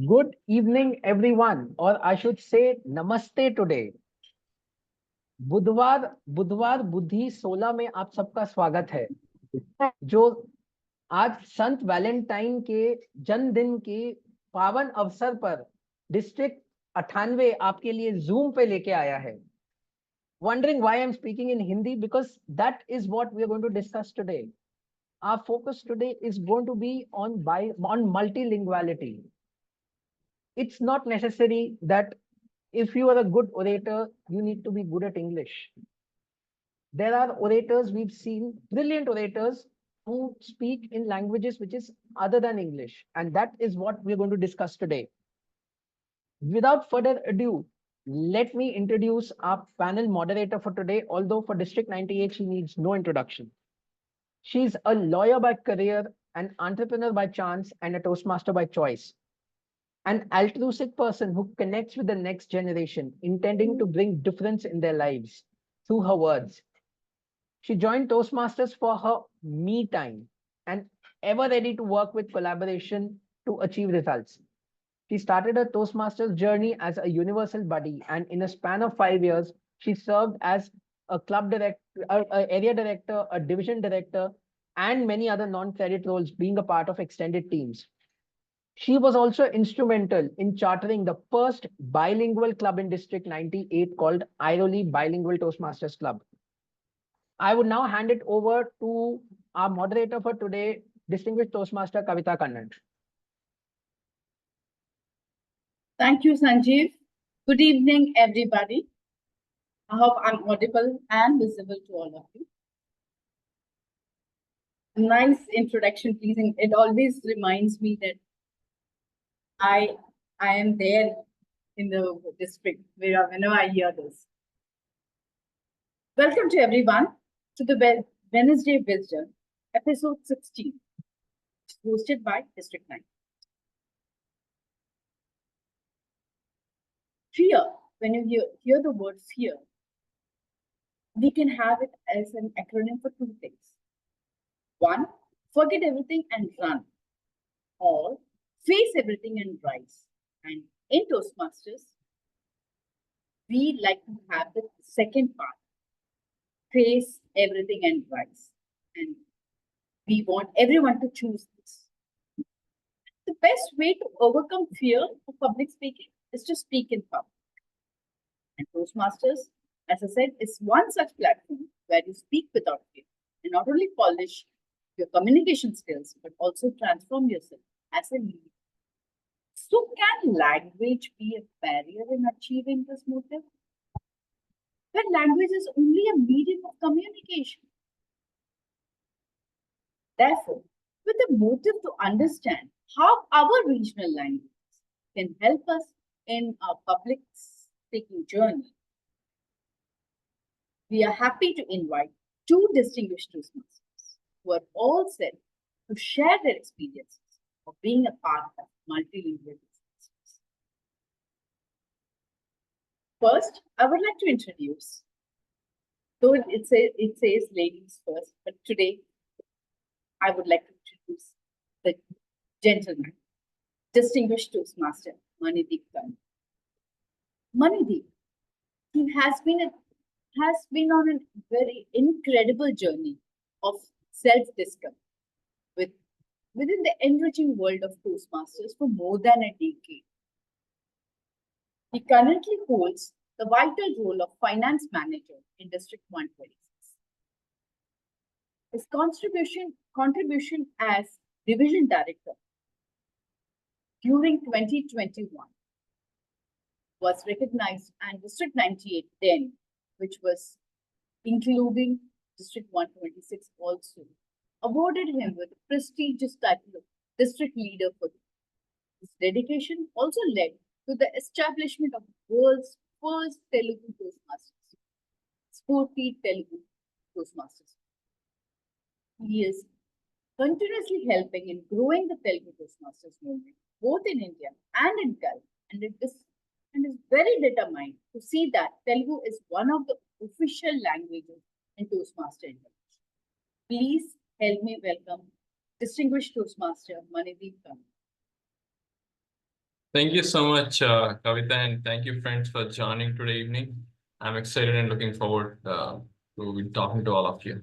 Good evening, everyone, or I should say namaste today. बुधवार बुधवार बुद्धि 16 में आप सबका स्वागत है। जो आज संत वैलेंटाइन के जन्मदिन के पावन अवसर पर डिस्ट्रिक्ट 98 आपके लिए जूम पे लेके आया है। Wondering why I'm speaking in Hindi? Because that is what we are going to discuss today. Our focus today is going to be on multilinguality. It's not necessary that if you are a good orator, you need to be good at English. There are orators we've seen, brilliant orators who speak in languages which is other than English. And that is what we're going to discuss today. Without further ado, let me introduce our panel moderator for today. Although for District 98, she needs no introduction. She's a lawyer by career, an entrepreneur by chance, and a Toastmaster by choice. An altruistic person who connects with the next generation, intending to bring difference in their lives through her words. She joined Toastmasters for her me time and ever ready to work with collaboration to achieve results. She started her Toastmasters journey as a universal buddy, and in a span of 5 years, she served as a club director, a area director, a division director, and many other non-credit roles, being a part of extended teams. She was also instrumental in chartering the first bilingual club in District 98 called Airoli Bilingual Toastmasters Club. I would now hand it over to our moderator for today, distinguished Toastmaster Kavita Kannan. Thank you, Sanjeev. Good evening, everybody. I hope I'm audible and visible to all of you. Nice introduction, pleasing. It always reminds me that I am there in the district whenever I hear this. Welcome to everyone to the Wednesday Wisdom, episode 16, hosted by District 9. Fear, when you hear the word fear, we can have it as an acronym for two things. One, forget everything and run, or face everything and rise. And in Toastmasters, we like to have the second part, face everything and rise. And we want everyone to choose this. The best way to overcome fear of public speaking is to speak in public. And Toastmasters, as I said, is one such platform where you speak without fear and not only polish your communication skills, but also transform yourself as a leader. So can language be a barrier in achieving this motive? But language is only a medium of communication. Therefore, with the motive to understand how our regional languages can help us in our public speaking journey, we are happy to invite two distinguished Toastmasters who are all set to share their experiences of being a part of multilingual Toastmasters. First, I would like to introduce, though it says ladies first, but today I would like to introduce the gentleman, distinguished Toastmaster, Manideep Khan. Manideep, he has been on a very incredible journey of self-discovery within the enriching world of Toastmasters for more than a decade. He currently holds the vital role of finance manager in District 126. His contribution as division director during 2021 was recognized, and District 98 then, which was including District 126 also, awarded him with the prestigious title of District Leader for the year. His dedication also led to the establishment of the world's first Telugu Toastmasters, Spurti Telugu Toastmasters. He is continuously helping in growing the Telugu Toastmasters movement, both in India and in Gulf, and is very determined to see that Telugu is one of the official languages in Toastmaster International. Please help me welcome distinguished Toastmaster Manideep Khan. Thank you so much, Kavita, and thank you, friends, for joining today evening. I'm excited and looking forward to talking to all of you.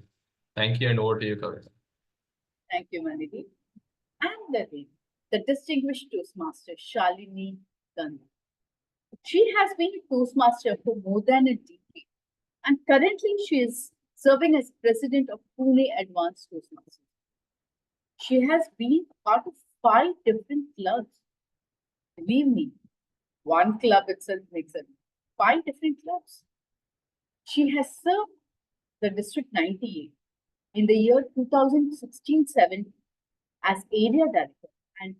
Thank you, and over to you, Kavita. Thank you, Manidi. And the distinguished Toastmaster, Shalini Gandhi. She has been a Toastmaster for more than a decade, and currently she is serving as president of Pune Advanced Toastmasters. She has been part of 5 different clubs. Believe me, one club itself makes it 5 different clubs. She has served the District 98 in the year 2016-17 as area director, and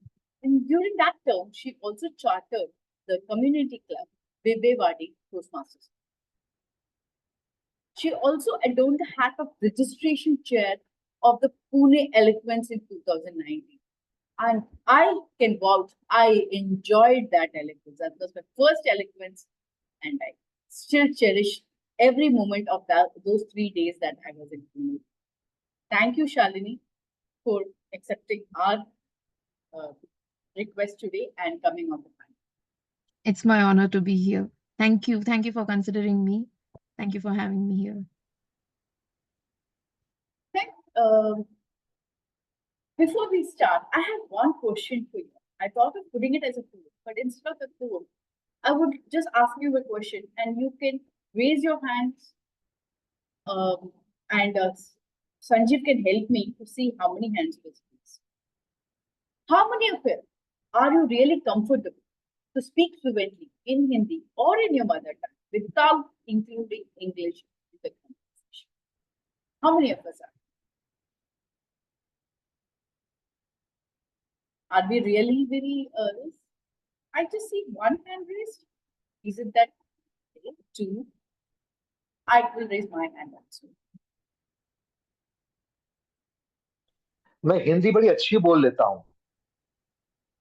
during that term, she also chartered the community club Bibewadi Toastmasters. She also adorned the hat of registration chair of the Pune Eloquence in 2019. And I can vouch, I enjoyed that eloquence. That was my first eloquence, and I still cherish every moment of those 3 days that I was in Pune. Thank you, Shalini, for accepting our request today and coming on the panel. It's my honor to be here. Thank you. Thank you for considering me. Thank you for having me here. Before we start, I have one question for you. I thought of putting it as a tool, but instead of a tool, I would just ask you a question and you can raise your hands and Sanjeev can help me to see how many hands were raised. How many of you are you really comfortable to speak fluently in Hindi or in your mother tongue without including English in the conversation? How many of us are? Are we really very I just see one hand raised. Is it that? Okay, 2. I will raise my hand also. मैं हिंदी बड़ी अच्छी बोल लेता हूँ.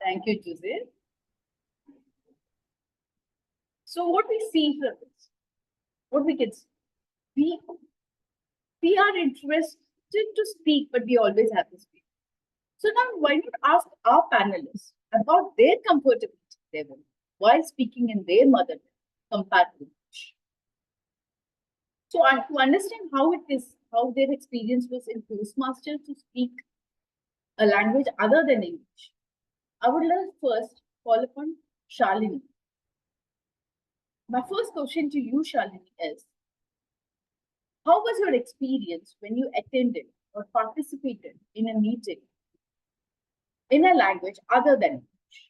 Thank you, Joseph. So what we see from this, what we can see, we are interested to speak, but we always have to speak. So now why not ask our panelists about their comfortability level while speaking in their mother tongue compared to English. So to understand how it is, how their experience was in Toastmaster to speak a language other than English, I would like first call upon Shalini. My first question to you, Shalini, is how was your experience when you attended or participated in a meeting in a language other than English?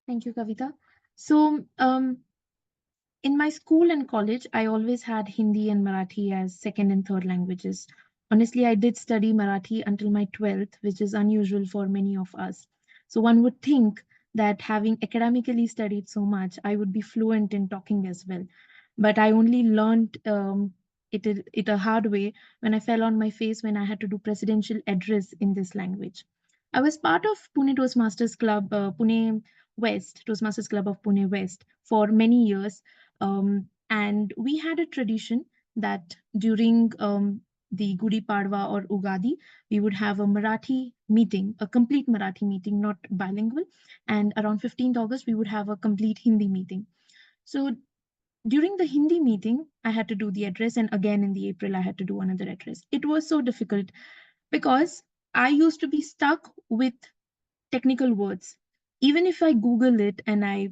Thank you, Kavita. So, in my school and college, I always had Hindi and Marathi as second and third languages. Honestly, I did study Marathi until my 12th, which is unusual for many of us. So one would think that having academically studied so much, I would be fluent in talking as well. But I only learned it a hard way when I fell on my face when I had to do presidential address in this language. I was part of Pune Toastmasters Club, Pune West, Toastmasters Club of Pune West for many years. And we had a tradition that during the Gudi Padwa or Ugadi, we would have a Marathi meeting, a complete Marathi meeting, not bilingual. And around 15th August, we would have a complete Hindi meeting. So during the Hindi meeting, I had to do the address. And again in the April, I had to do another address. It was so difficult because I used to be stuck with technical words. Even if I Google it and I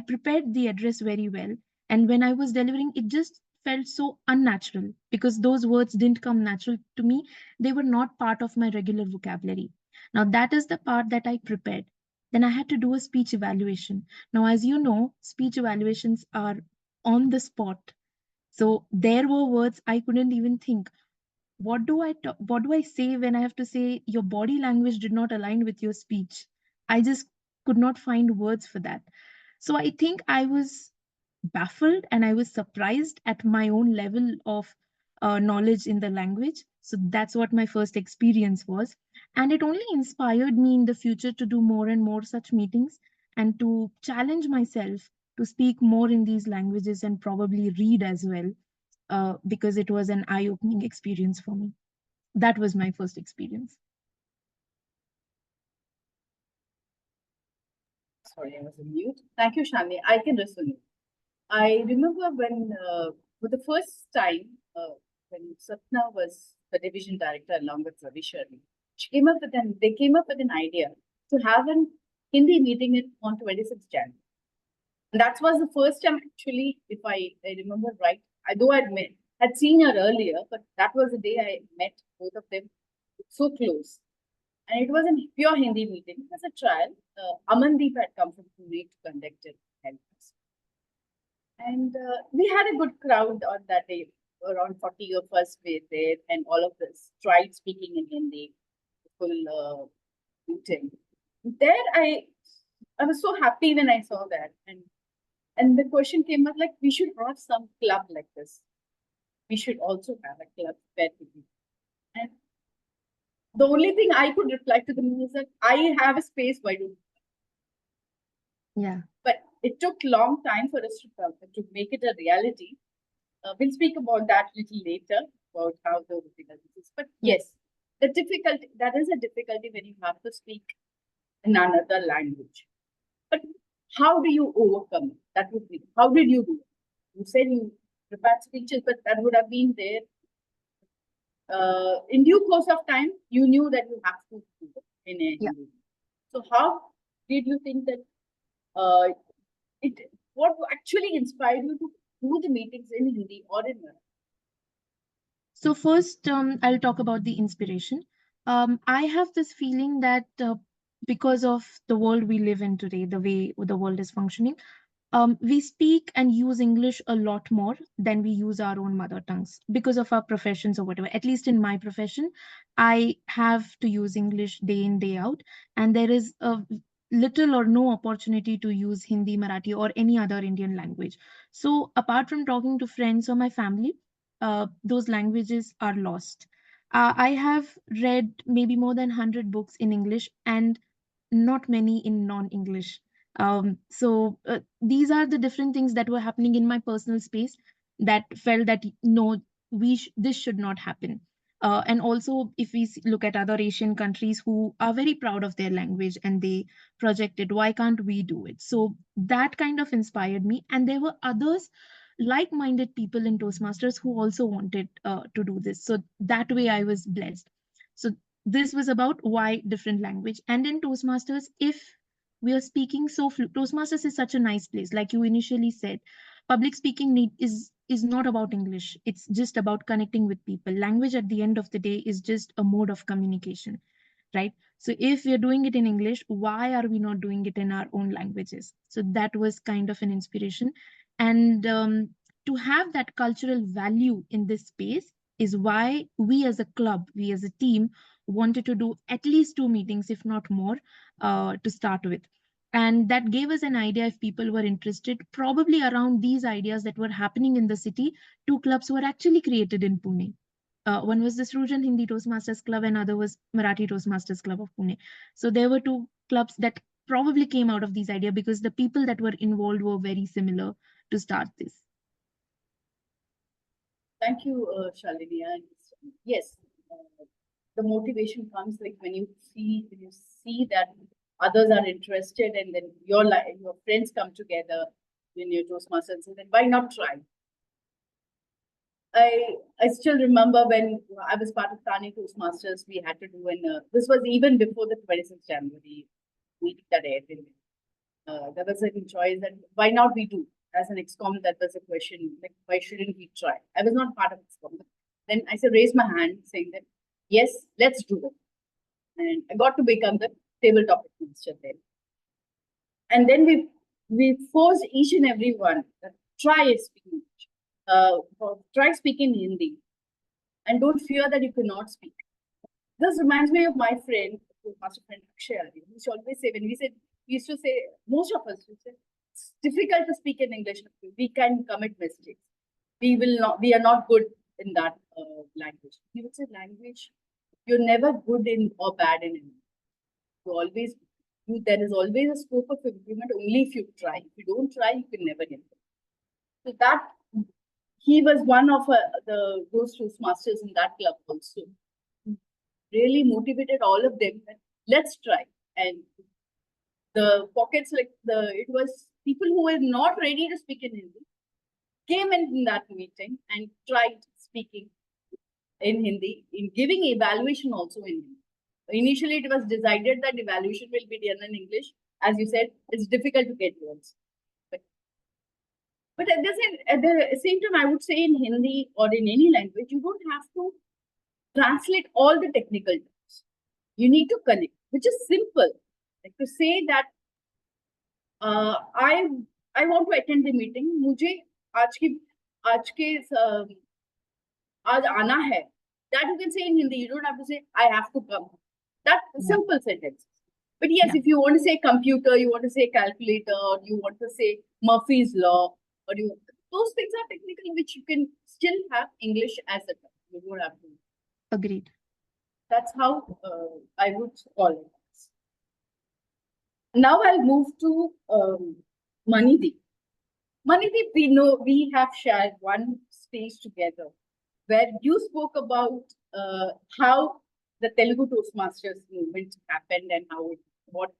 prepared the address very well. And when I was delivering, it just felt so unnatural because those words didn't come natural to me. They were not part of my regular vocabulary. Now, that is the part that I prepared. Then I had to do a speech evaluation. Now, as you know, speech evaluations are on the spot. So there were words I couldn't even think. What do I say when I have to say your body language did not align with your speech? I just could not find words for that. So I think I was baffled and I was surprised at my own level of knowledge in the language. So that's what my first experience was. And it only inspired me in the future to do more and more such meetings and to challenge myself to speak more in these languages and probably read as well, because it was an eye-opening experience for me. That was my first experience. Sorry, I was on mute. Thank you, Shani. I can resonate. I remember when, for the first time, when Sapna was the division director along with Ravi Sharma, they came up with an idea to have an Hindi meeting on 26th January. And that was the first time, actually, if I remember right. Though I'd seen her earlier, but that was the day I met both of them so close. And it was a pure Hindi meeting. It was a trial. Amandeep had come from Pune to conduct it. And we had a good crowd on that day. Around 40 of us were there, and all of us tried speaking in Hindi, full meeting. There, I was so happy when I saw that, and the question came up like, we should have some club like this. We should also have a club where we do. And the only thing I could reply to them was that I have a space, why don't you? Yeah. But it took long time for us to make it a reality. We'll speak about that a little later, about how the difficulties is. But yes, the difficulty, that is a difficulty when you have to speak in another language. But how do you overcome it? That would be, how did you do it? You said you prepared speeches, but that would have been there. In due course of time, you knew that you have to do it in a Hindi. So how did you think that what actually inspired you to do the meetings in Hindi or in Marathi? So first, I'll talk about the inspiration. I have this feeling that because of the world we live in today, the way the world is functioning, we speak and use English a lot more than we use our own mother tongues because of our professions or whatever. At least in my profession, I have to use English day in, day out. And there is a little or no opportunity to use Hindi, Marathi, or any other Indian language. So apart from talking to friends or my family, those languages are lost. I have read maybe more than 100 books in English and not many in non-English. So these are the different things that were happening in my personal space that felt that no, this should not happen. And also, if we look at other Asian countries who are very proud of their language and they project it, why can't we do it? So that kind of inspired me. And there were others, like-minded people in Toastmasters who also wanted to do this. So that way I was blessed. So this was about why different language. And in Toastmasters, if we are speaking so Toastmasters is such a nice place. Like you initially said, public speaking is not about English. It's just about connecting with people. Language at the end of the day is just a mode of communication, right? So if we're doing it in English, why are we not doing it in our own languages? So that was kind of an inspiration. And to have that cultural value in this space is why we as a club, we as a team wanted to do at least 2 meetings, if not more, to start with. And that gave us an idea if people were interested, probably around these ideas that were happening in the city. 2 clubs were actually created in Pune. One was the Srujan Hindi Toastmasters Club and other was Marathi Toastmasters Club of Pune. So there were 2 clubs that probably came out of these ideas because the people that were involved were very similar to start this. Thank you, Shalini. And yes, the motivation comes like when you see that others are interested, and then your friends come together in your Toastmasters, and then why not try? I still remember when I was part of Thane Toastmasters, we had to do this was even before the 26th January meeting that I attended. There was a choice that why not we do? As an ex-com, that was a question, like why shouldn't we try? I was not part of ex-com. Then I said, raise my hand saying that, yes, let's do it. And I got to become the tabletop master then. And then we forced each and every one that try speaking, try speaking Hindi, and don't fear that you cannot speak. This reminds me of my friend, master friend Akshay. He used to always say, when we used to say, most of us would say, it's difficult to speak in English. We can commit mistakes. We are not good in that language. He would say, language, you're never good in or bad in English. There is always a scope of improvement only if you try. If you don't try, you can never get it. So that he was one of those Toastmasters in that club also. Really motivated all of them that let's try. And The pockets, it was people who were not ready to speak in Hindi came in that meeting and tried speaking in Hindi, in giving evaluation also in Hindi. Initially, it was decided that evaluation will be done in English. As you said, it's difficult to get words. But at the same time, I would say in Hindi or in any language, you don't have to translate all the technical terms. You need to connect, which is simple. Like to say that I want to attend the meeting. मुझे आज के आज आना है. That you can say in Hindi. You don't have to say I have to come. That simple sentence. But yes, if you want to say computer, you want to say calculator, or you want to say Murphy's law, or those things are technical, which you can still have English as a term. You don't have to. Agreed. That's how I would call it. Now I'll move to Manidi. Manidi, we know we have shared one stage together where you spoke about how the Telugu Toastmasters movement happened and what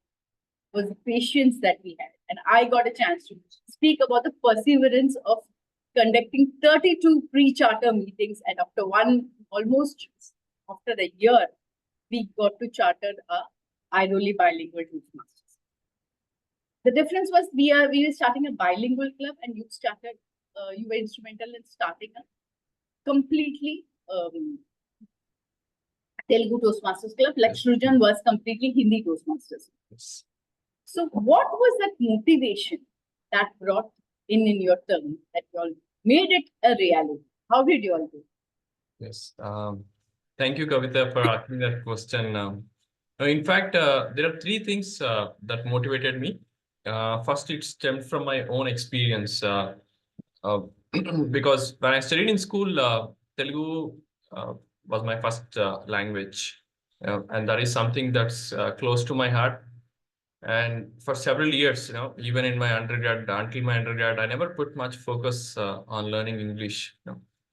was the patience that we had. And I got a chance to speak about the perseverance of conducting 32 pre-charter meetings, and after almost after a year, we got to charter a Airoli bilingual Toastmasters. The difference was we were starting a bilingual club, and you were instrumental in starting a completely Telugu Toastmasters club. Like Srujan was completely Hindi Toastmasters. Yes. So what was that motivation that brought in your term that you all made it a reality? How did you all do? Yes. Thank you, Kavita, for asking that question. In fact, there are three things that motivated me. First, it stemmed from my own experience. Because when I studied in school, Telugu was my first language. And that is something that's close to my heart. And for several years, even in my undergrad, until my undergrad, I never put much focus on learning English.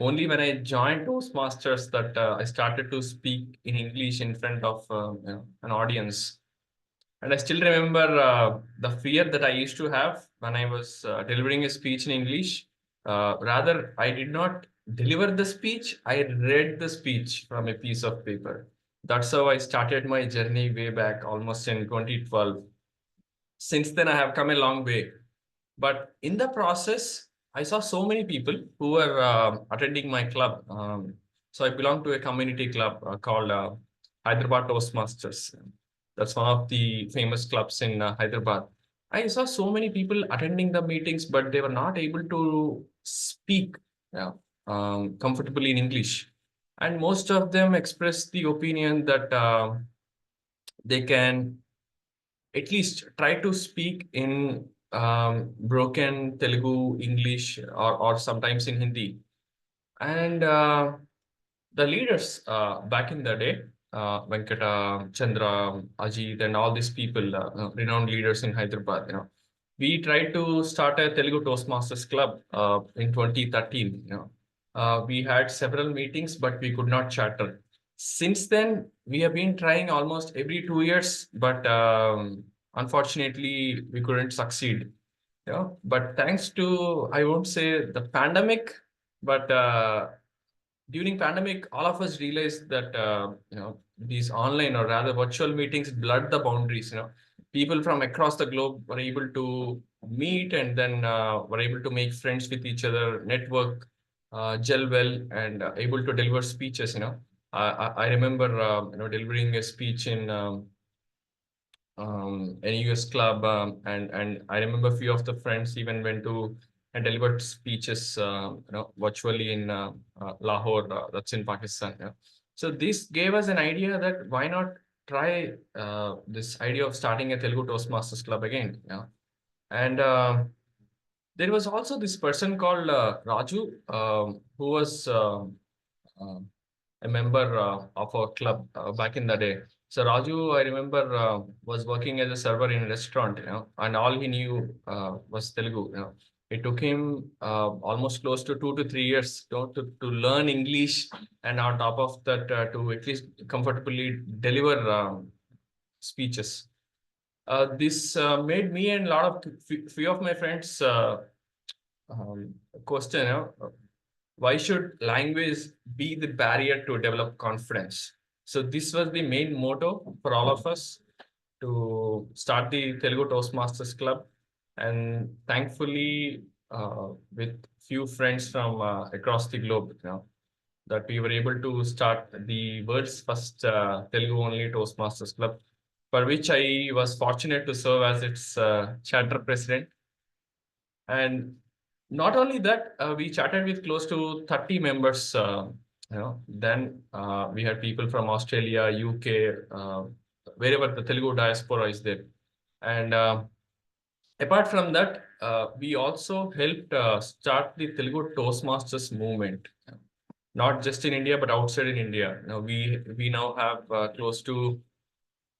Only when I joined Toastmasters that I started to speak in English in front of an audience. And I still remember the fear that I used to have when I was delivering a speech in English. Rather, I did not deliver the speech, I read the speech from a piece of paper. That's how I started my journey way back, almost in 2012. Since then, I have come a long way. But in the process, I saw so many people who were attending my club. So I belong to a community club called Hyderabad Toastmasters. That's one of the famous clubs in Hyderabad. I saw so many people attending the meetings, but they were not able to speak comfortably in English. And most of them expressed the opinion that they can at least try to speak in broken Telugu, English, or sometimes in Hindi. And the leaders back in the day, Venkata, Chandra, Ajit, and all these people, renowned leaders in Hyderabad, we tried to start a Telugu Toastmasters club in 2013. We had several meetings, but we could not charter. Since then, we have been trying almost every 2 years, but unfortunately, we couldn't succeed. But thanks to, I won't say the pandemic, but during pandemic, all of us realized that these online or rather virtual meetings blurred the boundaries. People from across the globe were able to meet and then were able to make friends with each other, network, gel well, and able to deliver speeches. I remember delivering a speech in an US club, and I remember a few of the friends even went to and delivered speeches virtually in Lahore, that's in Pakistan. So this gave us an idea that why not try this idea of starting a Telugu Toastmasters club again. And there was also this person called Raju, who was a member of our club back in the day. So Raju, I remember, was working as a server in a restaurant, and all he knew was Telugu. It took him almost close to 2 to 3 years to learn English, and on top of that, to at least comfortably deliver speeches. This made me and a lot of few of my friends question, why should language be the barrier to develop confidence? So this was the main motto for all of us to start the Telugu Toastmasters Club. And thankfully, with few friends from across the globe, that we were able to start the world's first Telugu only Toastmasters Club, for which I was fortunate to serve as its charter president. And not only that, we chatted with close to 30 members. Then we had people from Australia, UK, wherever the Telugu diaspora is there. And apart from that, we also helped start the Telugu Toastmasters movement, not just in India, but outside in India. We now have close to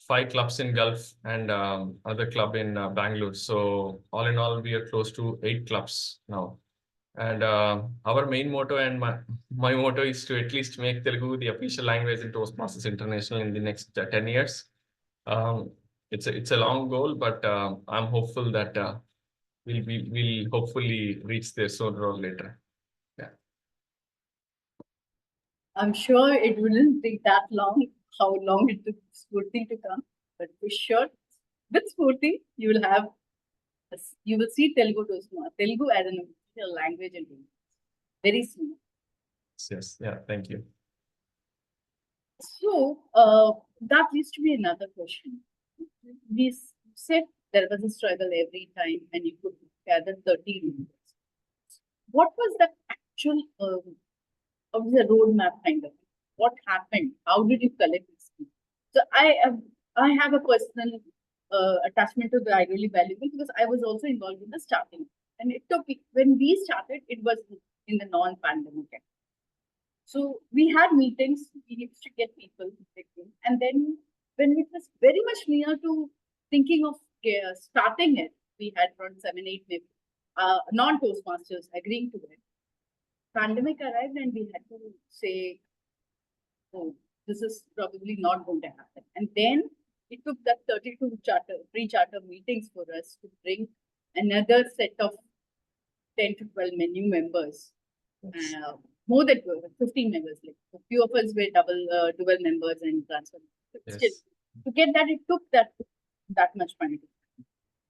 5 clubs in Gulf and other club in Bangalore. So all in all, we are close to 8 clubs now. And our main motto and my motto is to at least make Telugu the official language in Toastmasters International in the next 10 years. It's a long goal, but I'm hopeful that we'll hopefully reach there sooner or later. Yeah. I'm sure it wouldn't take that long, how long it took Spurti to come, but for sure, with Spurti, you will see Telugu as an official language in India very soon. Yes. Yeah. Thank you. So that leads to be another question. We said there was a struggle every time, and you could gather 30 members. What was the actual? What was the roadmap kind of? What happened? How did you collect this? So I have a personal attachment to the I really valuable because I was also involved in the starting, and it took when we started, it was in the non-pandemic. So we had meetings, we used to get people, and then when it was very much near to thinking of starting it, we had around 7, 8 non-Toastmasters agreeing to it. Pandemic arrived and we had to say, oh, this is probably not going to happen. And then it took that 32 pre-charter meetings for us to bring another set of 10 to 12 new members. More than 15 members. Like a few of us were dual members and transfer. Yes. Still, to get that, it took that much money.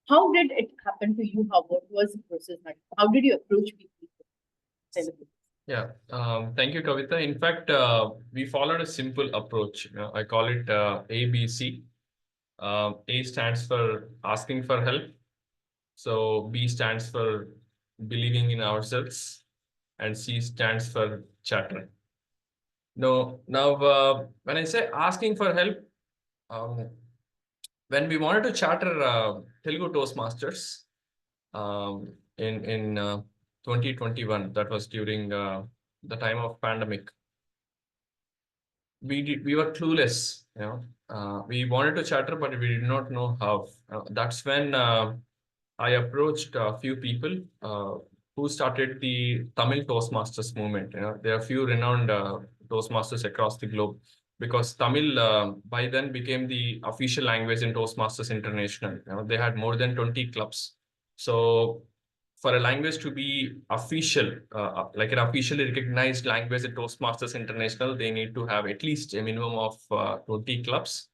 How did it happen to you? What was the process like? How did you approach people? Yeah, thank you, Kavita. In fact, we followed a simple approach. I call it ABC. A stands for asking for help. So B stands for believing in ourselves, and C stands for chatter. Now, when I say asking for help, when we wanted to charter Telugu Toastmasters in 2021, that was during the time of pandemic, we were clueless. We wanted to charter, but we did not know how. That's when I approached a few people who started the Tamil Toastmasters movement. There are a few renowned Toastmasters across the globe, because Tamil by then became the official language in Toastmasters International. They had more than 20 clubs. So for a language to be official, like an officially recognized language in Toastmasters International, they need to have at least a minimum of 20 clubs.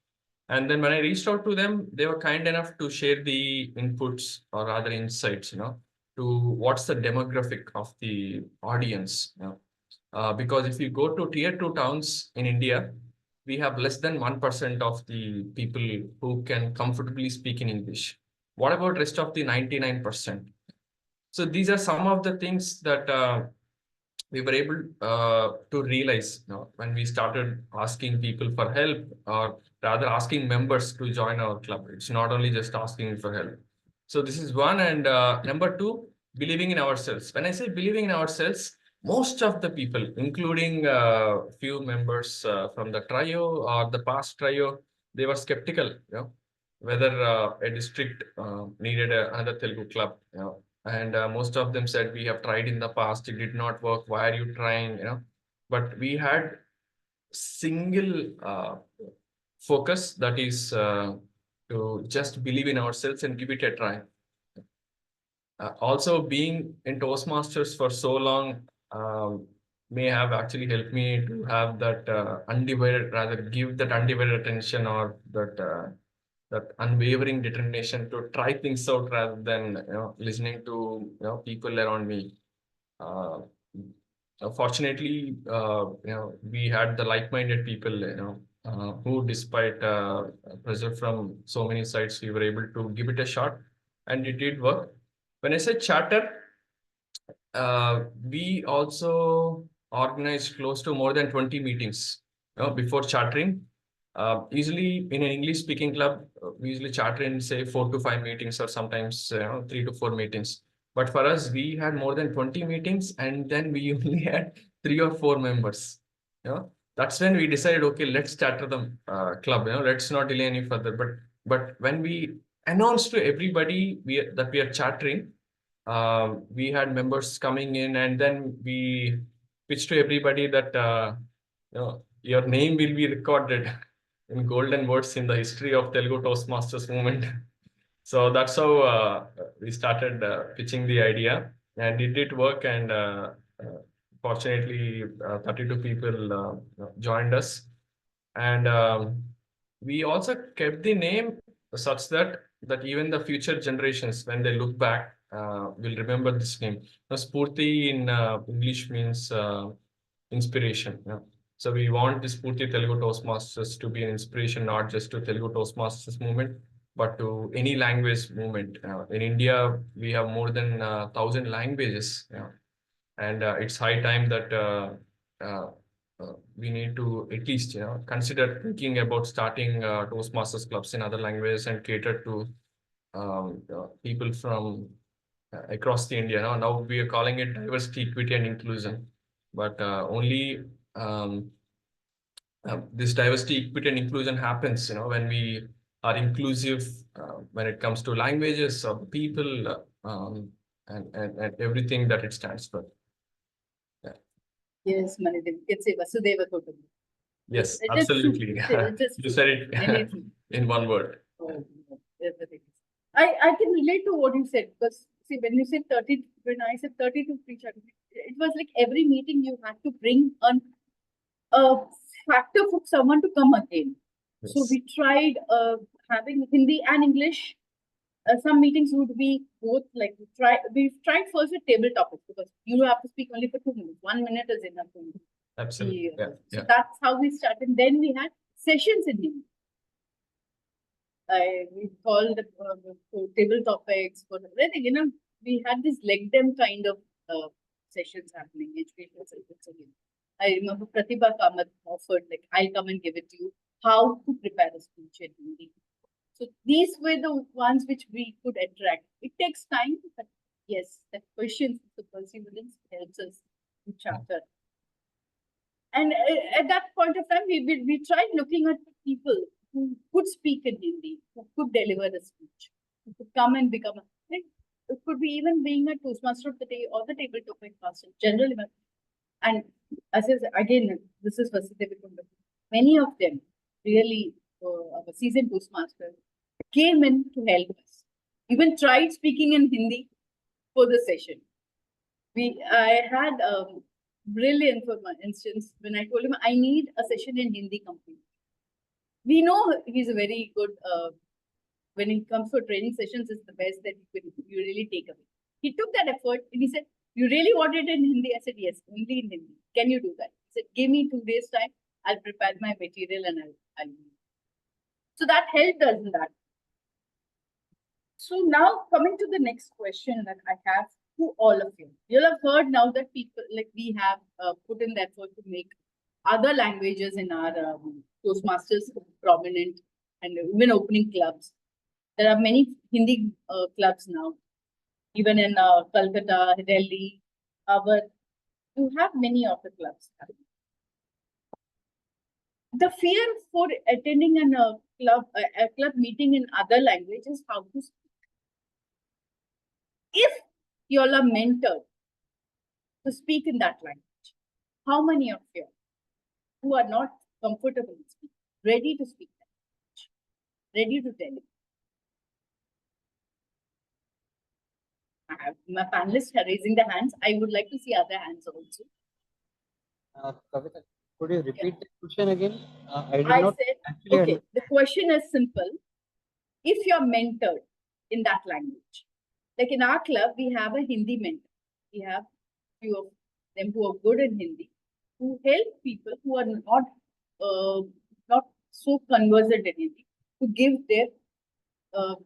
And then when I reached out to them, they were kind enough to share the inputs or other insights, to what's the demographic of the audience. Because if you go to tier 2 towns in India, we have less than 1% of the people who can comfortably speak in English. What about rest of the 99%? So these are some of the things that we were able to realize when we started asking people for help, or rather asking members to join our club. It's not only just asking for help. So this is one. And number two, believing in ourselves. When I say believing in ourselves, most of the people, including few members from the trio or the past trio, they were skeptical, whether a district needed another Telugu club. And most of them said, we have tried in the past, it did not work. Why are you trying? But we had single focus, that is to just believe in ourselves and give it a try. Also, being in Toastmasters for so long may have actually helped me to have that undivided, rather give that undivided attention, or that unwavering determination to try things out rather than listening to people around me. Fortunately, we had the like-minded people, who, despite pressure from so many sides, we were able to give it a shot, and it did work. When I say charter, we also organized close to more than 20 meetings before chartering. Usually in an English speaking club, we usually charter in say 4 to 5 meetings, or sometimes 3 to 4 meetings. But for us, we had more than 20 meetings, and then we only had 3 or 4 members. That's when we decided, okay, let's charter the club. Let's not delay any further. But when we announced to everybody that we are chartering, we had members coming in, and then we pitched to everybody that your name will be recorded in golden words in the history of Telugu Toastmasters movement. So that's how we started pitching the idea, and it did work. And fortunately, 32 people joined us, and we also kept the name such that even the future generations, when they look back, will remember this name. Now, Spurti in English means inspiration. So we want this Spurti Telugu Toastmasters to be an inspiration, not just to Telugu Toastmasters movement, but to any language movement. In India, we have more than 1,000 languages, and it's high time that uh, we need to at least consider thinking about starting Toastmasters clubs in other languages and cater to people from across the India. Now we are calling it diversity, equity, and inclusion, but only this diversity, equity, and inclusion happens when we are inclusive when it comes to languages of people, and everything that it stands for. Yes, Manidev, you can say Vasudeva Kutumbakam. Yes, It is true. absolutely. It is You true. said it Anything. in one word. Oh, no, everything. I can relate to what you said, because see, when you said 30, when I said 32 pre-charting, it was like every meeting you had to bring a factor for someone to come again. So Yes. we tried having Hindi and English. Some meetings would be both, like we tried first with table topics, because you have to speak only for 2 minutes. 1 minute is enough for you. Absolutely. Yeah. So that's how we started. Then we had sessions in Hindi. We called table topics for everything. We had this leg them kind of sessions happening, educational sessions again. I remember Pratibha Kamath offered, like, I'll come and give it to you, how to prepare a speech in Hindi. So these were the ones which we could attract. It takes time, but yes, the questions, the perseverance helps us to charter. And at that point of time, we tried looking at people who could speak in Hindi, who could deliver a speech, who could come and become it could be even being a Toastmaster of the day or the table topic master, generally. And as I said, again, this is Vasudeva Kutumbakam. Many of them really, our seasoned Toastmasters, came in to help us. Even tried speaking in Hindi for the session. I had brilliant, for my instance, when I told him I need a session in Hindi complete. We know he's a very good, when it comes to training sessions, it's the best that you really take away. He took that effort and he said, you really want it in Hindi? I said, yes, only in Hindi. Can you do that? He said, give me 2 days time. I'll prepare my material and I'll so that helped us in that. So now coming to the next question that I have to all of you. You'll have heard now that people, like we have put in the effort to make other languages in our Toastmasters prominent and even opening clubs. There are many Hindi clubs now, even in Calcutta, Delhi, but you have many of the clubs. The fear for attending a club meeting in other languages, how to speak. If you all are mentored to speak in that language, how many of you who are not comfortable in speaking, ready to speak that language, ready to tell it? have my panelists are raising their hands. I would like to see other hands also. Kavita, could you repeat the question again? I did I not said, actually okay, the question is simple. If you're mentored in that language, like in our club, we have a Hindi mentor. We have few of them who are good in Hindi, who help people who are not so conversant in Hindi to give their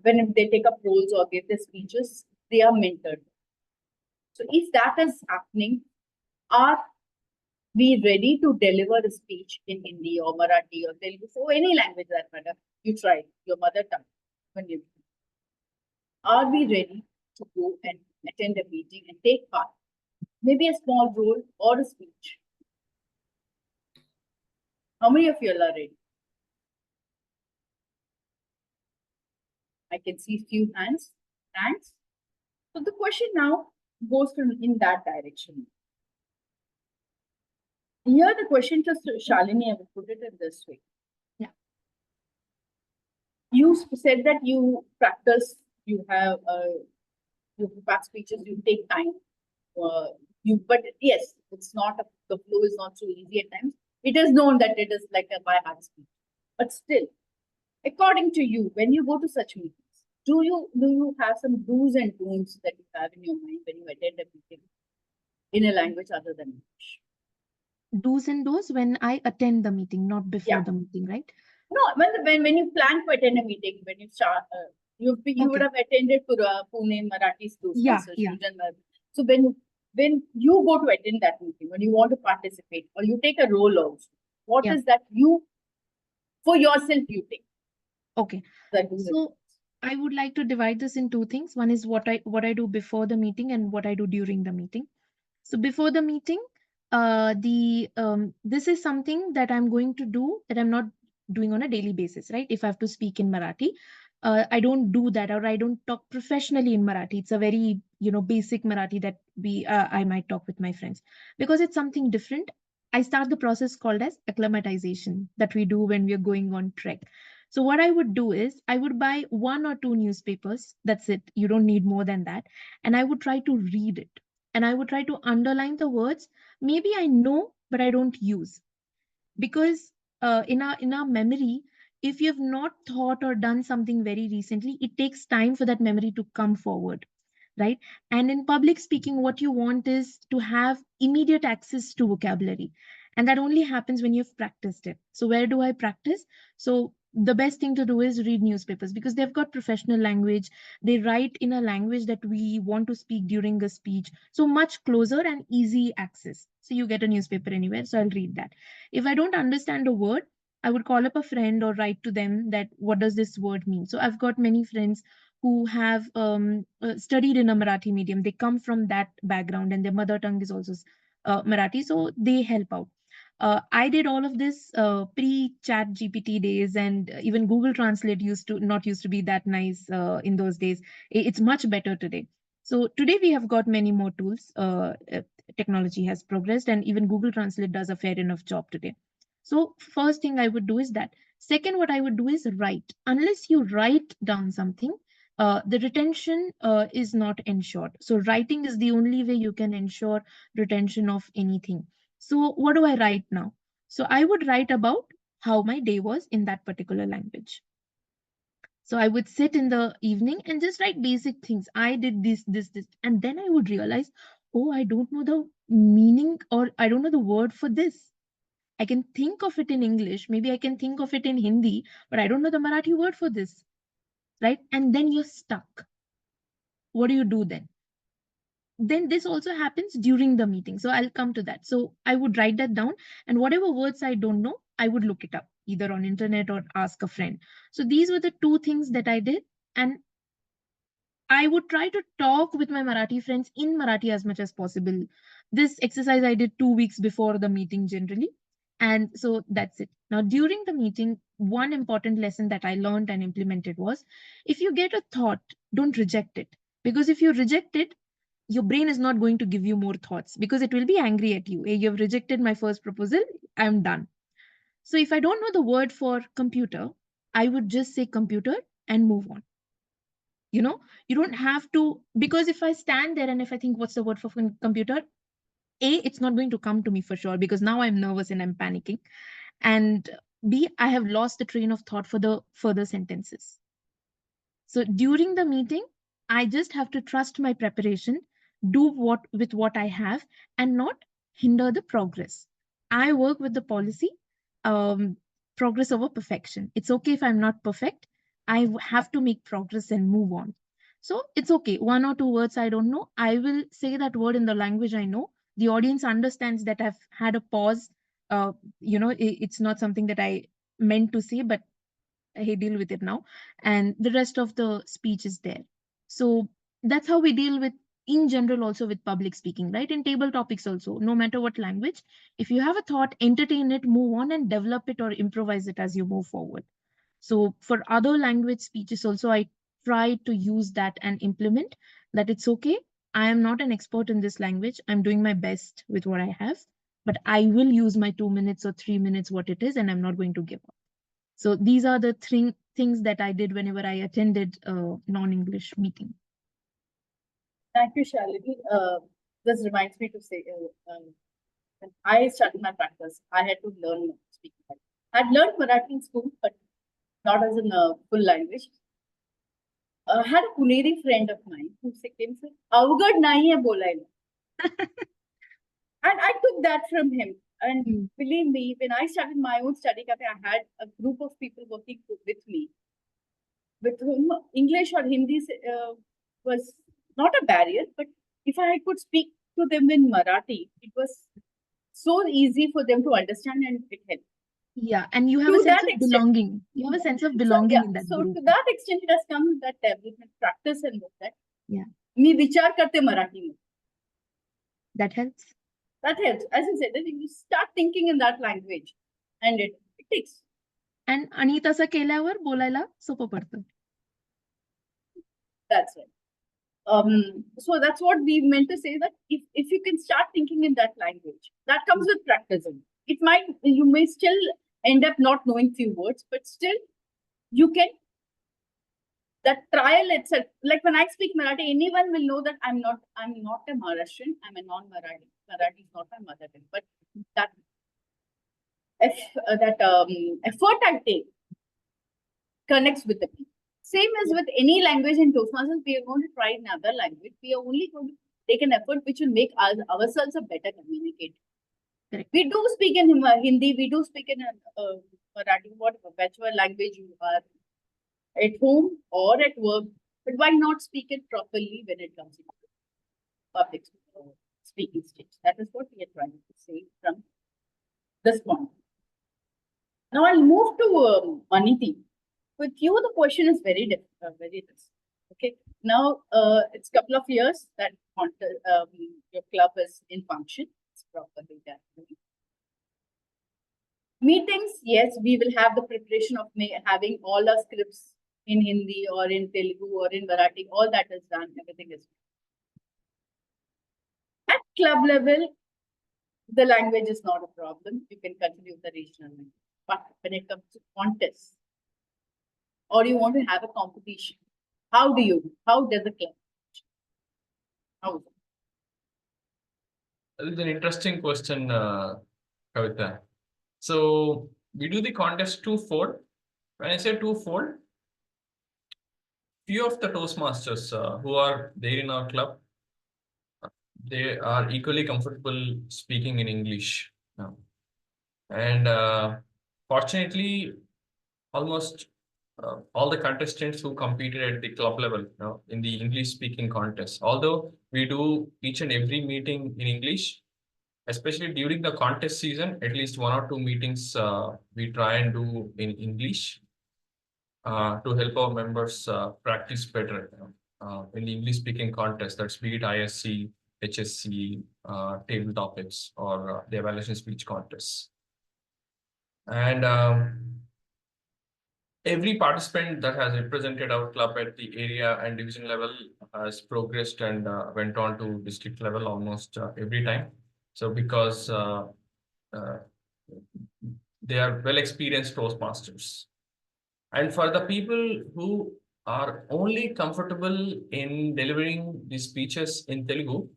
when they take up roles or give their speeches, they are mentored. So if that is happening, are we ready to deliver a speech in Hindi or Marathi or Telugu, so any language that matter? You try your mother tongue when you. Are we ready to go and attend a meeting and take part? Maybe a small role or a speech. How many of you are ready? I can see few hands. Thanks. So the question now goes in that direction. Here the question to Shalini, I will put it in this way. Yeah. You said that you practice, you have past speeches, you take time. But yes, it's not the flow is not so easy at times. It is known that it is like a by heart speech. But still, according to you, when you go to such meetings, do you have some do's and don'ts that you have in your mind when you attend a meeting in a language other than English? Do's and don'ts when I attend the meeting, not before Yeah. the meeting, right? No, when you plan to attend a meeting, when you start, you would Okay. have attended Pune Marathi Yeah, Toastmasters. yeah. So when you go to attend that meeting, when you want to participate or you take a role also, what Yeah. is that you for yourself you take? Okay. That do's and So I would like to divide this in two things. One is what I do before the meeting and what I do during the meeting. So before the meeting, this is something that I'm going to do that I'm not doing on a daily basis, right? If I have to speak in Marathi, I don't do that, or I don't talk professionally in Marathi. It's a very basic Marathi that I might talk with my friends because it's something different. I start the process called as acclimatization that we do when we are going on trek. So what I would do is I would buy 1 or 2 newspapers. That's it. You don't need more than that. And I would try to read it. And I would try to underline the words. Maybe I know, but I don't use. Because in our memory, if you have not thought or done something very recently, it takes time for that memory to come forward, right? And in public speaking, what you want is to have immediate access to vocabulary. And that only happens when you've practiced it. So where do I practice? So the best thing to do is read newspapers because they've got professional language. They write in a language that we want to speak during a speech. So much closer and easy access. So you get a newspaper anywhere. So I'll read that. If I don't understand a word, I would call up a friend or write to them that what does this word mean? So I've got many friends who have studied in a Marathi medium. They come from that background and their mother tongue is also Marathi. So they help out. I did all of this pre-chat GPT days, and even Google Translate used to be that nice in those days. It's much better today. So today we have got many more tools. Technology has progressed, and even Google Translate does a fair enough job today. So first thing I would do is that. Second, what I would do is write. Unless you write down something, the retention is not ensured. So writing is the only way you can ensure retention of anything. So what do I write now? So I would write about how my day was in that particular language. So I would sit in the evening and just write basic things. I did this. And then I would realize, oh, I don't know the meaning or I don't know the word for this. I can think of it in English. Maybe I can think of it in Hindi, but I don't know the Marathi word for this. Right? And then you're stuck. What do you do then? Then this also happens during the meeting. So I'll come to that. So I would write that down, and whatever words I don't know, I would look it up either on internet or ask a friend. So these were the two things that I did. And I would try to talk with my Marathi friends in Marathi as much as possible. This exercise I did 2 weeks before the meeting generally. And so that's it. Now, during the meeting, one important lesson that I learned and implemented was if you get a thought, don't reject it. Because if you reject it, your brain is not going to give you more thoughts because it will be angry at you. Hey, you have rejected my first proposal. I'm done. So if I don't know the word for computer, I would just say computer and move on. You know, you don't have to, because if I stand there and if I think, what's the word for computer? It's not going to come to me for sure, because now I'm nervous and I'm panicking. And B, I have lost the train of thought for the further sentences. So during the meeting, I just have to trust my preparation, do what with what I have, and not hinder the progress. I work with the policy, um, progress over perfection. It's okay if I'm not perfect. I have to make progress and move on. So it's okay. One or two words I don't know, I will say that word in the language I know. The audience understands that I've had a pause. It's not something that I meant to say, but hey, deal with it now. And the rest of the speech is there. So that's how we deal with, in general, also with public speaking, right? In table topics also, no matter what language, if you have a thought, entertain it, move on and develop it or improvise it as you move forward. So for other language speeches also, I try to use that and implement that. It's okay. I am not an expert in this language. I'm doing my best with what I have, but I will use my 2 minutes or 3 minutes, what it is, and I'm not going to give up. So these are the things that I did whenever I attended a non-English meeting. Thank you, Shalini. This reminds me to say, when I started my practice, I had to learn speaking. I had learned Marathi in school, but not as in a full language. I had a Puneri friend of mine who came and said, "Avgad nahi hai bolaila." And I took that from him. And believe me, when I started my own study cafe, I had a group of people working with me, with whom English or Hindi was not a barrier. But if I could speak to them in Marathi, it was so easy for them to understand, and it helped. Yeah, and you have To a sense that of extent. belonging. You have a sense of belonging in that So group. to that extent, it has come that development practice and with that. Yeah. Me vichar karte Marathi mein. That helps. That helps. As I said, you start thinking in that language, and it takes. And आणि तसं केल्यावर बोलायला सोपं पडतं. That's right. So that's what we meant to say, that if you can start thinking in that language, that comes with practice. You may still end up not knowing few words, but still you can. That trial itself, like when I speak Marathi, anyone will know that I'm not a Maharashtrian. I'm a non-Marathi. Marathi is not my mother tongue, but that effort I take connects with the people. Same as with any language in Toastmasters, we are going to try another language. We are only going to take an effort which will make ourselves a better communicator. Correct. We do speak in Hindi, we do speak in Marathi, whichever language you are at home or at work, but why not speak it properly when it comes to public speaking stage? That is what we are trying to say from this point. Now I'll move to Maniti. With you, the question is very different, okay. Now it's a couple of years that your club is in function. It's properly done. Meetings, yes, we will have the preparation of having all our scripts in Hindi or in Telugu or in Marathi. All that is done. Everything is done. At club level, the language is not a problem. You can continue the regional language. But when it comes to contests, or you want to have a competition, how does the club? How? It's an interesting question, Kavita. So we do the contest twofold. When I say twofold, few of the Toastmasters who are there in our club, they are equally comfortable speaking in English now. And fortunately, almost all the contestants who competed at the club level in the English speaking contest, although we do each and every meeting in English, especially during the contest season, at least 1 or 2 meetings we try and do in English to help our members practice better in the English speaking contest. That's be it ISC, HSC, table topics, or the evaluation speech contests. And every participant that has represented our club at the area and division level has progressed and went on to district level almost every time. So because they are well experienced Toastmasters. And for the people who are only comfortable in delivering these speeches in Telugu,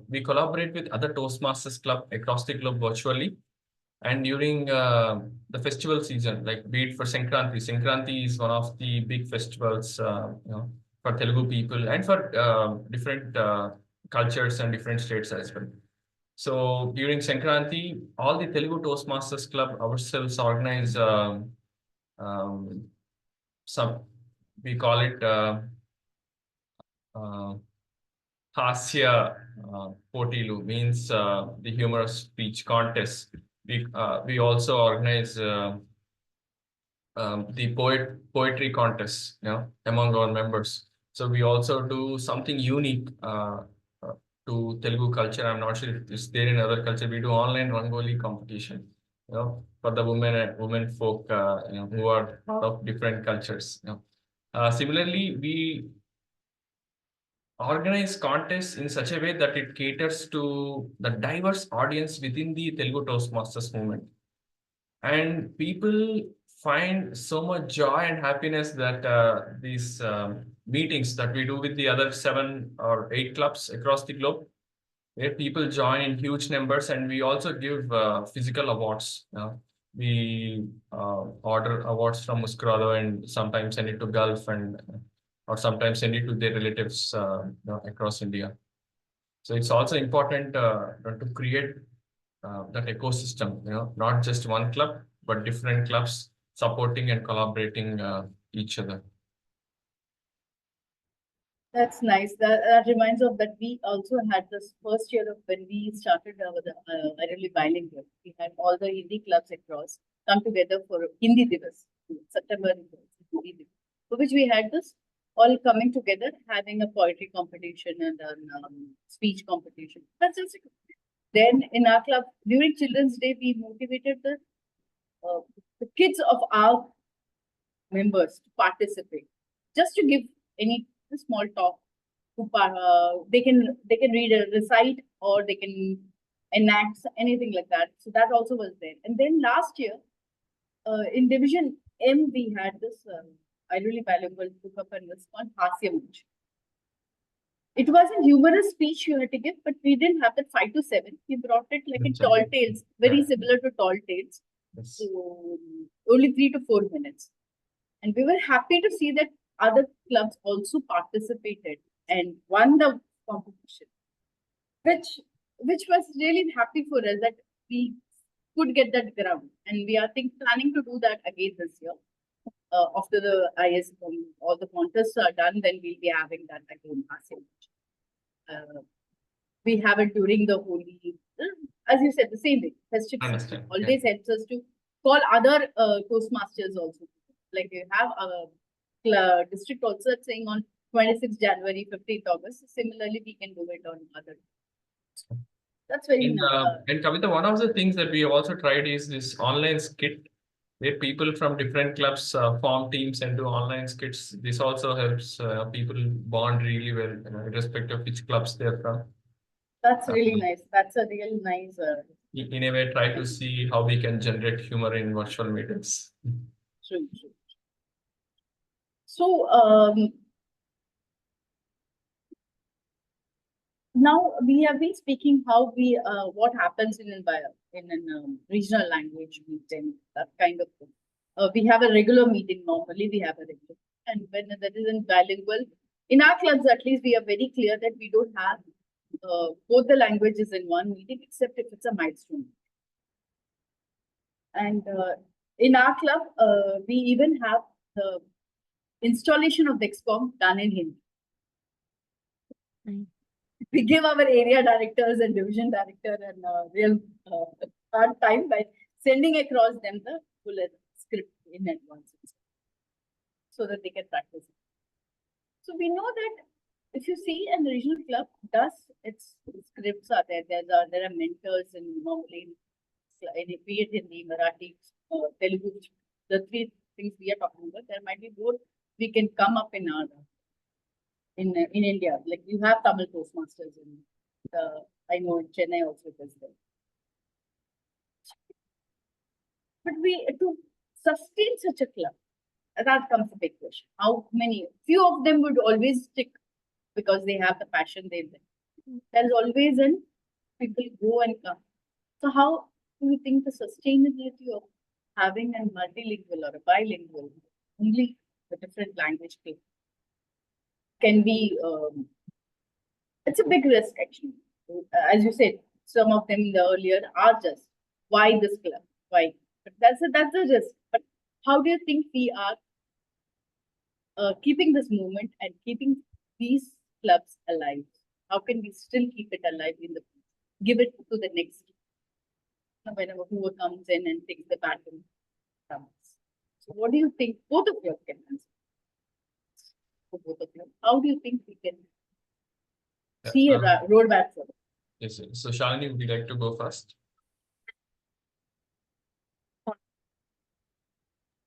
we collaborate with other Toastmasters club across the globe virtually. And during the festival season, like be it for Sankranti, Sankranti is one of the big festivals, for Telugu people and for different cultures and different states as well. So during Sankranti, all the Telugu Toastmasters Club ourselves organize some, we call it Hasya Potilu, means the humorous speech contest. We also organize the poetry contest, among our members. So we also do something unique to Telugu culture. I'm not sure if it's there in other culture. We do online Rangoli competition, for the women folk, who are of different cultures. Similarly, we organize contests in such a way that it caters to the diverse audience within the Telugu Toastmasters movement. And people find so much joy and happiness that these meetings that we do with the other 7 or 8 clubs across the globe, where people join in huge numbers, and we also give physical awards. We order awards from Muskurado and sometimes send it to Gulf, and or sometimes send it to their relatives across India. So it's also important to create that ecosystem, not just one club, but different clubs supporting and collaborating each other. That's nice. That reminds of that we also had this first year of when we started really bilingual. We had all the Hindi clubs across come together for Hindi Divas, September Hindi Divas, for which we had this all coming together, having a poetry competition and a speech competition. That's just then in our club during Children's Day, we motivated the kids of our members to participate, just to give any small talk. They can read a recite, or they can enact anything like that. So that also was there. And then last year, in Division M, we had this really valuable book up and this called Hasya Munch. It was a humorous speech you had to give, but we didn't have that 5 to 7. We brought it like in tall tales, very similar to tall tales. Yes. So only 3 to 4 minutes. And we were happy to see that other clubs also participated and won the competition, which was really happy for us that we could get that ground. And we are planning to do that again this year. After the IS, all the contests are done, then we'll be having that again. We have it during the Holi, as you said, the same way. Festive season always helps us to call other Toastmasters also. Like you have a district also saying on 26th January, 15th August. Similarly, we can do it on other. That's very nice. And Kavita, one of the things that we also tried is this online skit, where people from different clubs form teams and do online skits. This also helps people bond really well, irrespective of which clubs they're from. That's really nice. That's a real nice. In a way, try to see how we can generate humor in virtual meetings. True. So now we have been speaking how we what happens in regional language meeting, that kind of thing. We have a regular meeting normally. We have a regular, and when that is in bilingual, in our clubs at least, we are very clear that we don't have both the languages in one meeting, except if it's a milestone. And in our club, we even have the installation of the XCOM done in Hindi. We give our area directors and division director and real hard time by sending across them the full script in advance, so that they can practice it. So we know that if you see an regional club does its scripts are there. There are mentors and normally be it Hindi, Marathi, Telugu, the 3 things we are talking about. There might be more we can come up in our in India. Like you have Tamil Toastmasters in I know in Chennai also it is there. But to sustain such a club that comes a big question. How many? Few of them would always stick because they have the passion they bring. There's always an people go and come. So how do you think the sustainability of having a multilingual or a bilingual, only the different language can be? It's a big risk actually. As you said, some of them in the earlier are just why this club? Why? But that's a risk. But how do you think we are keeping this movement and keeping these clubs alive? How can we still keep it alive in the give it to the next whenever whoever comes in and takes the baton from us? So what do you think? Both of you can answer. For both of you, how do you think we can see a roadmap for it? Yes, so Shalini, would you like to go first?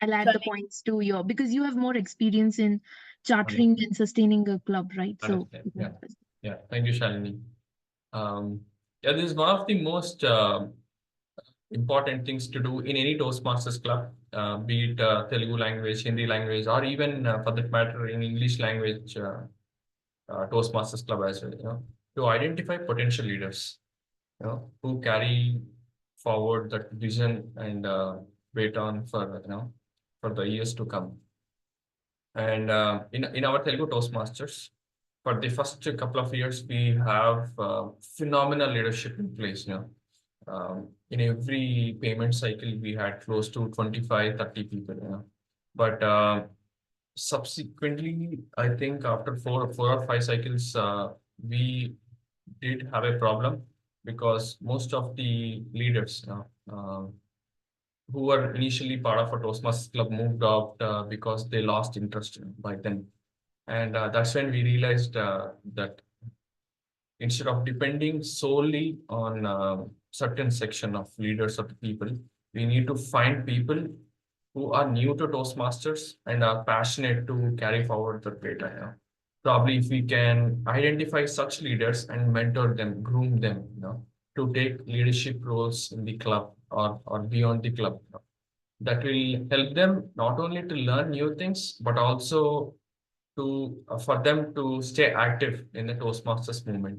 I'll add the points to your, because you have more experience in chartering and sustaining a club, right? So yeah. Thank you, Shalini. Yeah, this is one of the most important things to do in any Toastmasters club, be it Telugu language, Hindi language, or even for that matter in English language Toastmasters club as well. To identify potential leaders, who carry forward that vision and baton for for the years to come. And in our Telugu Toastmasters, for the first couple of years, we have phenomenal leadership in place. In every payment cycle, we had close to 25-30 people. But subsequently, I think after four or five cycles, we did have a problem because most of the leaders who were initially part of a Toastmasters club moved out because they lost interest by then. And that's when we realized that instead of depending solely on certain section of leaders of the people, we need to find people who are new to Toastmasters and are passionate to carry forward the data. Probably if we can identify such leaders and mentor them, groom them, to take leadership roles in the club or beyond the club, that will help them not only to learn new things, but also to for them to stay active in the Toastmasters movement.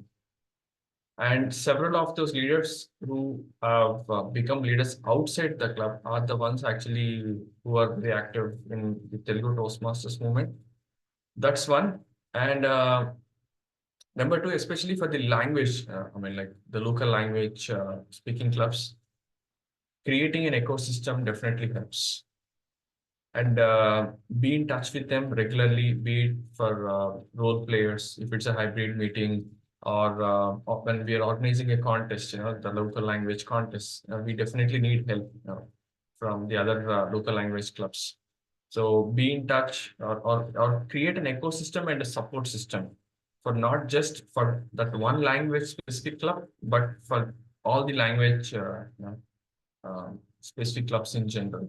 And several of those leaders who have become leaders outside the club are the ones actually who are very active in the Telugu Toastmasters movement. That's one. And number two, especially for the language, like the local language speaking clubs, creating an ecosystem definitely helps. And be in touch with them regularly, be it for role players, if it's a hybrid meeting, or when we are organizing a contest, the local language contest, we definitely need help from the other local language clubs. So be in touch or create an ecosystem and a support system for not just for that one language specific club, but for all the language specific clubs in general.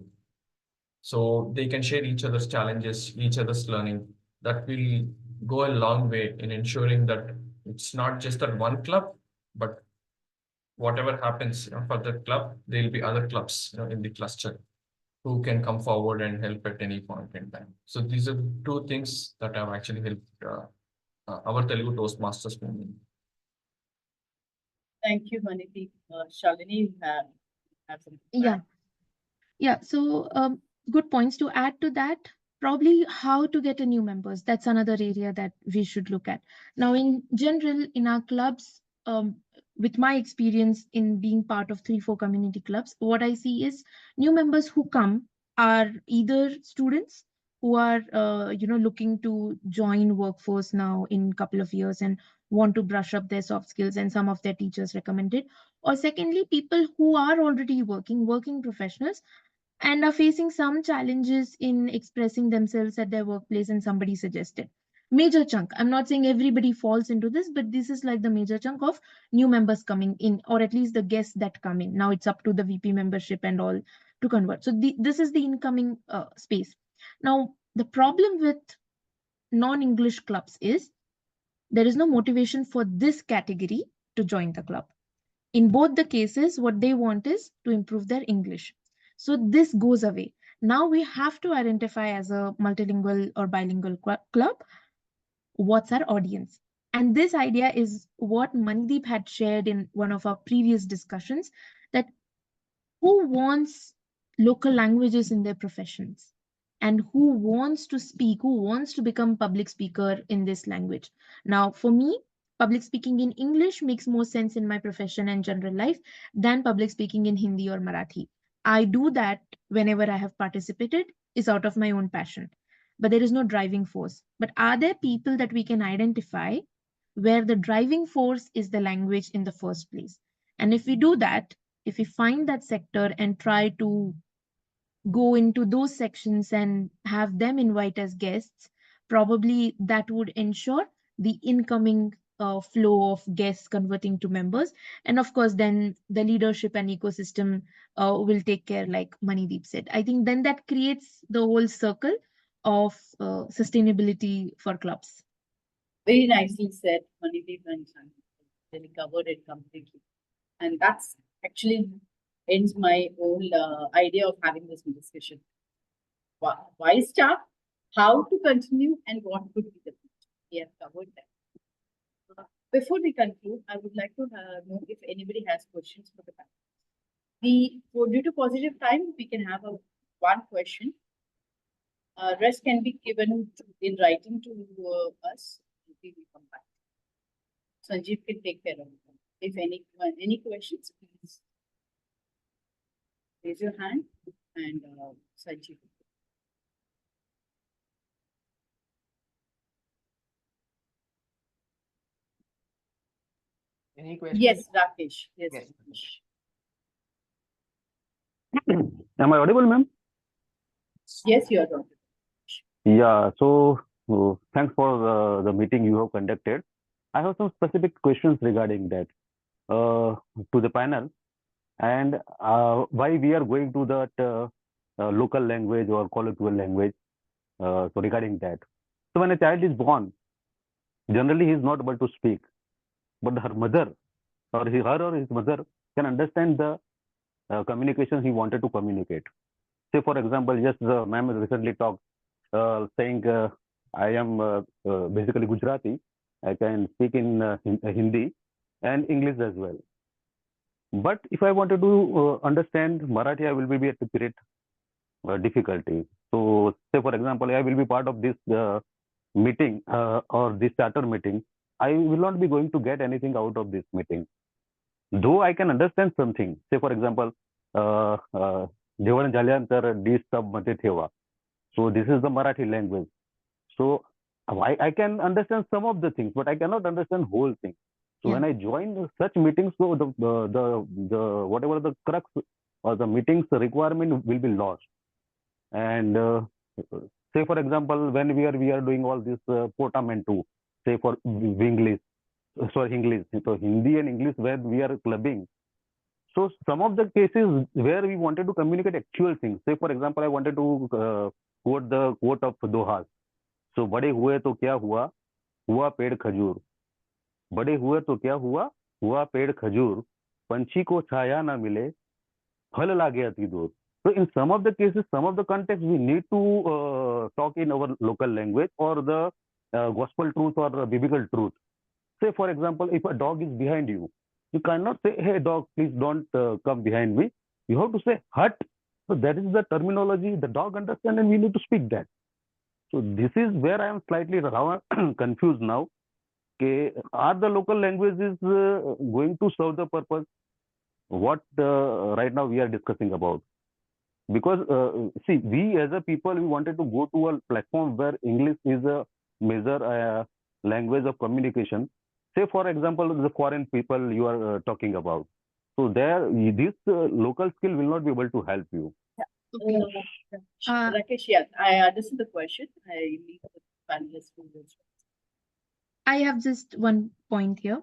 So they can share each other's challenges, each other's learning. That will go a long way in ensuring that it's not just that one club, but whatever happens for that club, there will be other clubs in the cluster who can come forward and help at any point in time. So these are two things that have actually helped our Telugu Toastmasters movement. Thank you, Maniti. Shalini, you have some. Yeah. So good points to add to that. Probably how to get a new members. That's another area that we should look at. Now, in general, in our clubs, with my experience in being part of 3-4 community clubs, what I see is new members who come are either students who are looking to join workforce now in a couple of years and want to brush up their soft skills, and some of their teachers recommended. Or secondly, people who are already working professionals and are facing some challenges in expressing themselves at their workplace, and somebody suggested. Major chunk, I'm not saying everybody falls into this, but this is like the major chunk of new members coming in, or at least the guests that come in. Now it's up to the VP membership and all to convert. So this is the incoming space. Now, the problem with non-English clubs is there is no motivation for this category to join the club. In both the cases, what they want is to improve their English. So this goes away. Now we have to identify as a multilingual or bilingual club, what's our audience? And this idea is what Manideep had shared in one of our previous discussions, that who wants local languages in their professions, and who wants to speak, who wants to become public speaker in this language. Now, for me, public speaking in English makes more sense in my profession and general life than public speaking in Hindi or Marathi. I do that whenever I have participated, is out of my own passion, but there is no driving force. But are there people that we can identify where the driving force is the language in the first place? And if we do that, if we find that sector and try to go into those sections and have them invite as guests, probably that would ensure the incoming flow of guests converting to members. And of course, then the leadership and ecosystem will take care, like Manideep said. I think then that creates the whole circle of sustainability for clubs. Very nicely said, Manideep and Sun. Really covered it completely. And that's actually ends my whole idea of having this discussion. Why start, how to continue, and what could be the future. We have covered that. Before we conclude, I would like to know if anybody has questions for the panel. Due to positive time, we can have one question. Rest can be given in writing to us. We will come back. Sanjeev can take care of it. If any questions, please raise your hand, and Sanjeev. Any questions? Yes, Rakesh. Yes, Yes. Rakesh. Am I audible, ma'am? Yes, you are audible. Yeah, so thanks for the meeting you have conducted. I have some specific questions regarding that to the panel, and why we are going to that local language or colloquial language. So regarding that, so when a child is born, generally he is not able to speak, but her mother or her or his mother can understand the communication he wanted to communicate. Say, for example, just the ma'am recently talked saying, I am basically Gujarati. I can speak in Hindi and English as well. But if I wanted to understand Marathi, I will be at a great difficulty. So, say, for example, I will be part of this meeting or this charter meeting. I will not be going to get anything out of this meeting. Though I can understand something. Say, for example, जेवण झाल्यानंतर dish tub मध्ये ठेवा. So this is the Marathi language. So I can understand some of the things, but I cannot understand whole thing. So when I join such meetings, so the whatever the crux or the meetings requirement will be lost. And say, for example, when we are doing all this portmanteau, say for English, English, so Hindi and English where we are clubbing. So some of the cases where we wanted to communicate actual things. Say, for example, I wanted to quote the quote of Doha. So बड़े हुए तो क्या हुआ, हुआ पेड़ खजूर. बड़े हुए तो क्या हुआ, हुआ पेड़ खजूर. पंछी को छाया ना मिले, फल लागे अति दूर. So in some of the cases, some of the contexts, we need to talk in our local language or the gospel truth or the biblical truth. Say, for example, if a dog is behind you, you cannot say, hey, dog, please don't come behind me. You have to say, hut. So that is the terminology the dog understands, and we need to speak that. So this is where I am slightly confused now. Are the local languages going to serve the purpose? What right now we are discussing about? Because see, we as a people, we wanted to go to a platform where English is a major language of communication. Say, for example, the foreign people you are talking about. So there, this local skill will not be able to help you. Okay. Rakesh, yeah, I understand the question. I leave the panelists to this. I have just one point here.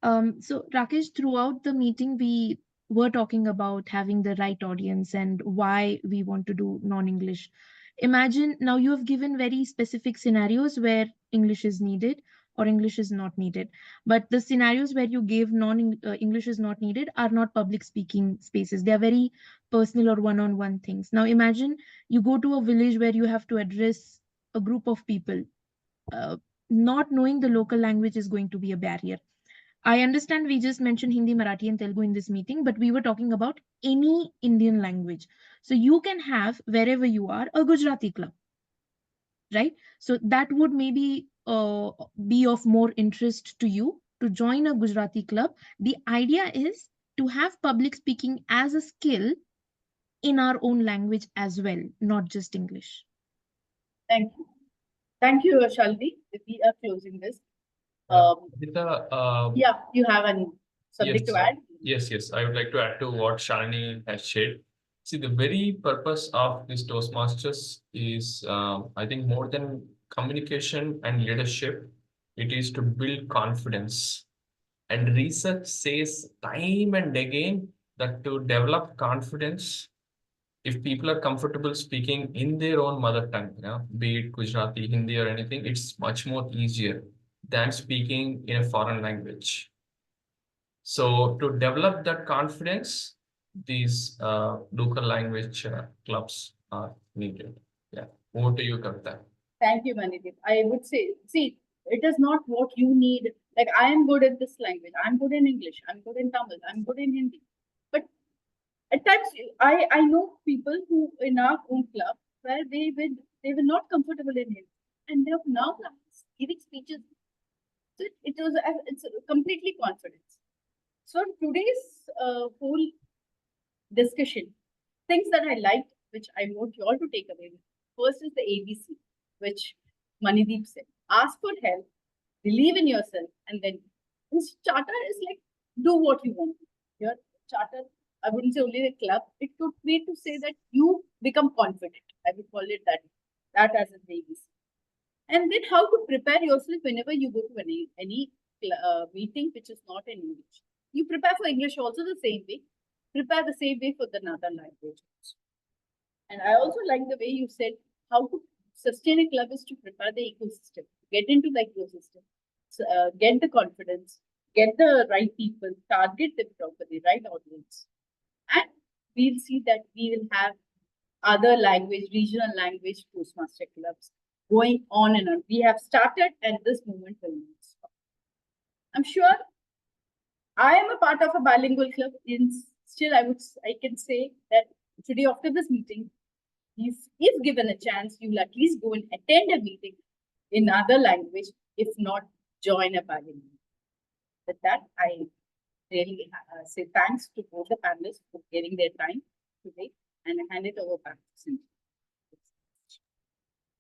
So Rakesh, throughout the meeting, we were talking about having the right audience and why we want to do non-English. Imagine now you have given very specific scenarios where English is needed, or English is not needed. But the scenarios where you gave English is not needed are not public speaking spaces. They are very personal or one-on-one things. Now imagine you go to a village where you have to address a group of people. Not knowing the local language is going to be a barrier. I understand we just mentioned Hindi, Marathi, and Telugu in this meeting, but we were talking about any Indian language. So you can have, wherever you are, a Gujarati club, right? So that would maybe be of more interest to you to join a Gujarati club. The idea is to have public speaking as a skill in our own language as well, not just English. Thank you. Thank you, Shalvi. We are closing this. Yeah, you have something to add? Yes. I would like to add to what Shalini has shared. See, the very purpose of this Toastmasters is, I think, more than communication and leadership, it is to build confidence. And research says time and again that to develop confidence, if people are comfortable speaking in their own mother tongue, be it Gujarati, Hindi, or anything, it's much more easier than speaking in a foreign language. So to develop that confidence, these local language clubs are needed. Yeah. Over to you, Kavita. Thank you, Manideep. I would say, see, it is not what you need. Like, I am good at this language. I'm good in English. I'm good in Tamil. I'm good in Hindi. But at times, I know people who in our own club where they were not comfortable in Hindi, and they have now giving speeches. So it's completely confidence. So today's whole discussion, things that I liked, which I want you all to take away. First is the ABC, which Manideep said. Ask for help, believe in yourself, and then this charter is like, do what you want. Your charter, I wouldn't say only the club, it could be to say that you become confident. I would call it that as an ABC. And then how to prepare yourself whenever you go to any meeting which is not in English. You prepare for English also the same way. Prepare the same way for the another language. And I also like the way you said how to sustain a club is to prepare the ecosystem, get into the ecosystem, get the confidence, get the right people, target them properly, right audience. And we'll see that we will have other language, regional language Toastmaster clubs going on and on. We have started and this movement will not stop. I'm sure I am a part of a bilingual club. Still, I can say that today after this meeting, if given a chance, you will at least go and attend a meeting in other language, if not join a bilingual. With that, I really say thanks to both the panelists for giving their time today and hand it over back to Cynthia.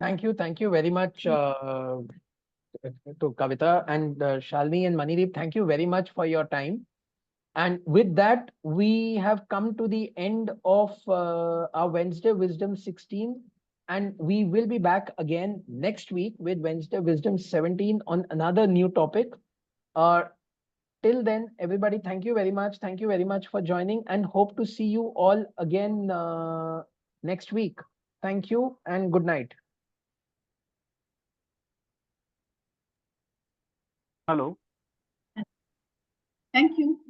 Thank you very much to Kavita and Shalini and Manideep. Thank you very much for your time. And with that, we have come to the end of our Wednesday Wisdom 16. And we will be back again next week with Wednesday Wisdom 17 on another new topic. Till then, everybody, thank you very much. Thank you very much for joining and hope to see you all again next week. Thank you and good night. Hello. Thank you.